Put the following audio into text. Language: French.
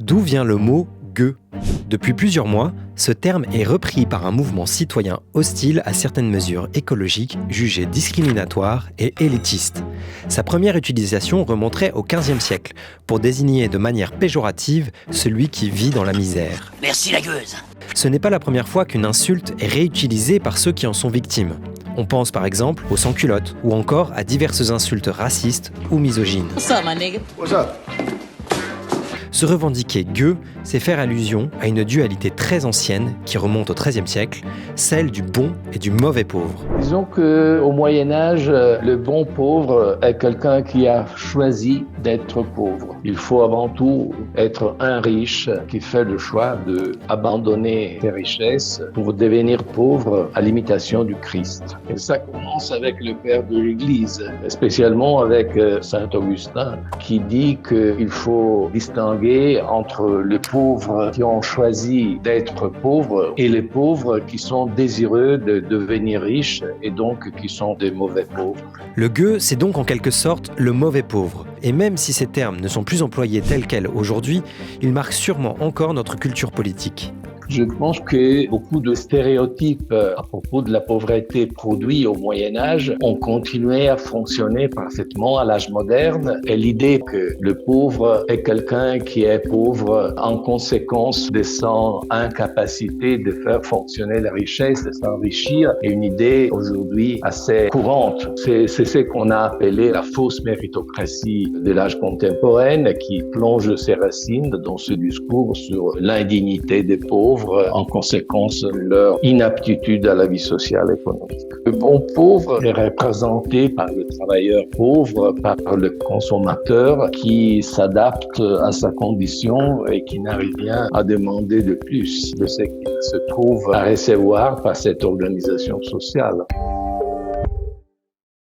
D'où vient le mot « gueux ». Depuis plusieurs mois, ce terme est repris par un mouvement citoyen hostile à certaines mesures écologiques jugées discriminatoires et élitistes. Sa première utilisation remonterait au XVe siècle pour désigner de manière péjorative celui qui vit dans la misère. Merci la gueuse. Ce n'est pas la première fois qu'une insulte est réutilisée par ceux qui en sont victimes. On pense par exemple aux sans-culottes ou encore à diverses insultes racistes ou misogynes. What's up, my nigga? What's up? Se revendiquer gueux, c'est faire allusion à une dualité très ancienne qui remonte au XIIIe siècle, celle du bon et du mauvais pauvre. Disons qu'au Moyen-Âge, le bon pauvre est quelqu'un qui a choisi d'être pauvre. Il faut avant tout être un riche qui fait le choix d'abandonner ses richesses pour devenir pauvre à l'imitation du Christ. Et ça commence avec le père de l'Église, spécialement avec Saint Augustin, qui dit qu'il faut distinguer entre les pauvres qui ont choisi d'être pauvres et les pauvres qui sont désireux de devenir riches et donc qui sont des mauvais pauvres. Le gueux, c'est donc en quelque sorte le mauvais pauvre. Et même si ces termes ne sont plus employés tels quels aujourd'hui, ils marquent sûrement encore notre culture politique. Je pense que beaucoup de stéréotypes à propos de la pauvreté produits au Moyen-Âge ont continué à fonctionner parfaitement à l'âge moderne. Et l'idée que le pauvre est quelqu'un qui est pauvre en conséquence de son incapacité de faire fonctionner la richesse, de s'enrichir, est une idée aujourd'hui assez courante. C'est ce qu'on a appelé la fausse méritocratie de l'âge contemporain qui plonge ses racines dans ce discours sur l'indignité des pauvres, en conséquence de leur inaptitude à la vie sociale et économique. Le bon pauvre est représenté par le travailleur pauvre, par le consommateur qui s'adapte à sa condition et qui n'a rien à demander de plus de ce qu'il se trouve à recevoir par cette organisation sociale.